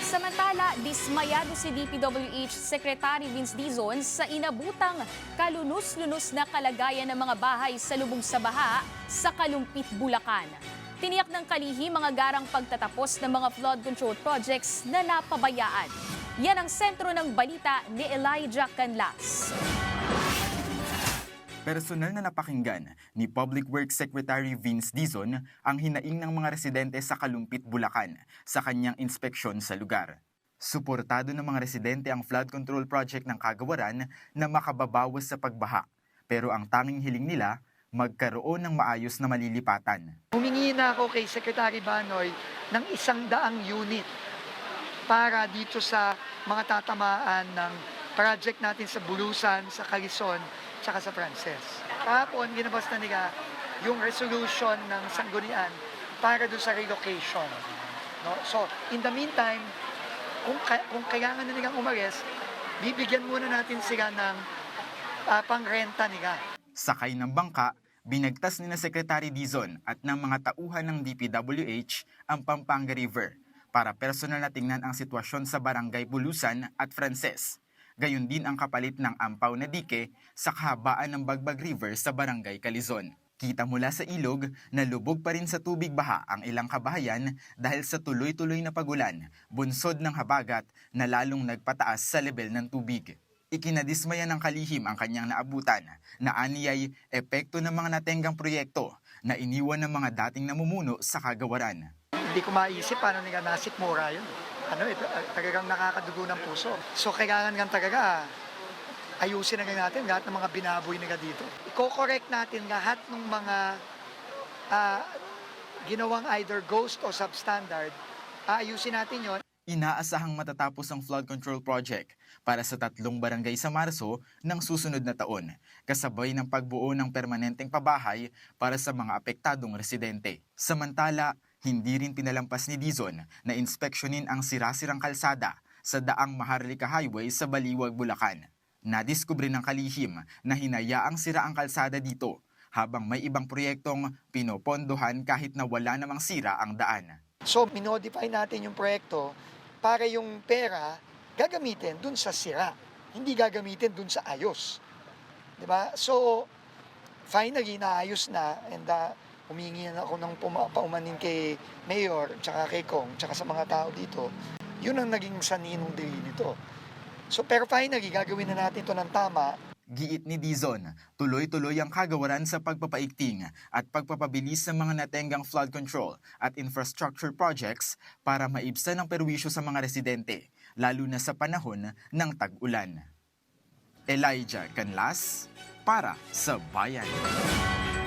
Samantala, dismayado si DPWH Secretary Vince Dizon sa inabutang kalunos-lunos na kalagayan ng mga bahay sa lubog sa baha sa Kalumpit, Bulacan. Tiniyak ng kalihim mga garang pagtatapos ng mga flood control projects na napabayaan. Yan ang sentro ng balita ni Elijah Canlas. Personal na napakinggan ni Public Works Secretary Vince Dizon ang hinaing ng mga residente sa Kalumpit, Bulacan sa kanyang inspeksyon sa lugar. Suportado ng mga residente ang flood control project ng kagawaran na makababawas sa pagbaha. Pero ang tanging hiling nila, magkaroon ng maayos na malilipatan. Humingi na ako kay Secretary Banoy ng 100 unit para dito sa mga tatamaan ng project natin sa Bulusan, sa Quezon, tsaka sa Frances. Kahapon, ginabas na nila yung resolution ng sanggunian para doon sa relocation. No? So, in the meantime, kung kailangan na nilang umalis, bibigyan muna natin sila ng pangrenta nila. Sakay ng bangka, binagtas ni na Secretary Dizon at ng mga tauhan ng DPWH ang Pampanga River para personal na tingnan ang sitwasyon sa Barangay Bulusan at Frances. Gayon din ang kapalit ng ampaw na dike sa kahabaan ng Bagbag River sa Barangay Calizon. Kita mula sa ilog na lubog pa rin sa tubig baha ang ilang kabahayan dahil sa tuloy-tuloy na pagulan, bunsod ng habagat na lalong nagpataas sa level ng tubig. Ikinadismaya ng kalihim ang kanyang naabutan na aniyay epekto ng mga natenggang proyekto na iniwan ng mga dating namumuno sa kagawaran. Hindi ko maisip paano nila nasikmura yun. Talagang nakakadugo ng puso. So kailangan nga talaga ayusin na natin lahat ng mga binaboy nila dito. Iko-correct natin lahat ng mga ginawang either ghost o substandard. Ayusin natin yon. Inaasahang matatapos ang flood control project para sa 3 barangay sa Marso ng susunod na taon, kasabay ng pagbuo ng permanenteng pabahay para sa mga apektadong residente. Samantala, hindi rin pinalampas ni Dizon na inspeksyonin ang sirasirang kalsada sa daang Maharlika Highway sa Baliwag, Bulacan. Nadiskubre ng kalihim na hinayaang sira ang kalsada dito habang may ibang proyektong pinopondohan kahit na wala namang sira ang daan. So, minodify natin yung proyekto para yung pera gagamitin dun sa sira, hindi gagamitin dun sa ayos. Diba? So, finally, naayos na and humingi na ako ng paumanin kay Mayor, tsaka kay Kong, tsaka sa mga tao dito. Yun ang naging saninong dili nito. So, pero finally, gagawin na natin ito ng tama. Giit ni Dizon, tuloy-tuloy ang kagawaran sa pagpapaigting at pagpapabilis sa mga natenggang flood control at infrastructure projects para maibsan ang perwisyo sa mga residente, lalo na sa panahon ng tag-ulan. Elijah Canlas para sa Bayan.